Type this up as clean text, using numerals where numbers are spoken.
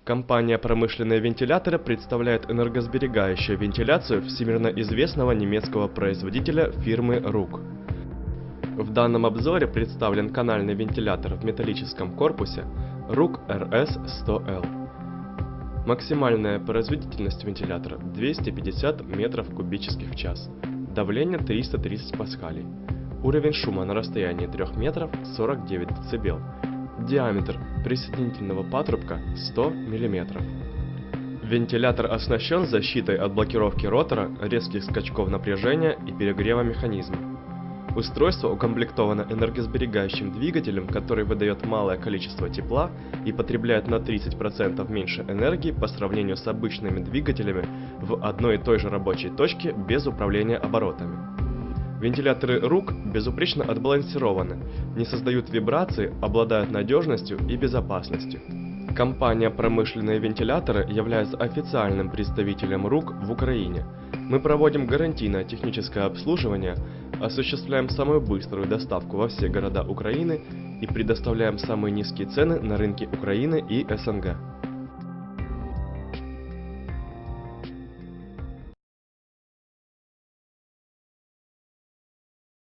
Компания «Промышленные вентиляторы» представляет энергосберегающую вентиляцию всемирно известного немецкого производителя фирмы РУК. В данном обзоре представлен канальный вентилятор в металлическом корпусе РУК RS100L. Максимальная производительность вентилятора 250 метров кубических в час, давление 330 паскалей, уровень шума на расстоянии 3 метров 49 дБ, диаметр присоединительного патрубка 100 мм. Вентилятор оснащен защитой от блокировки ротора, резких скачков напряжения и перегрева механизма. Устройство укомплектовано энергосберегающим двигателем, который выдает малое количество тепла и потребляет на 30% меньше энергии по сравнению с обычными двигателями в одной и той же рабочей точке без управления оборотами. Вентиляторы РУК безупречно отбалансированы, не создают вибраций, обладают надежностью и безопасностью. Компания «Промышленные вентиляторы» является официальным представителем РУК в Украине. Мы проводим гарантийное техническое обслуживание, осуществляем самую быструю доставку во все города Украины и предоставляем самые низкие цены на рынке Украины и СНГ.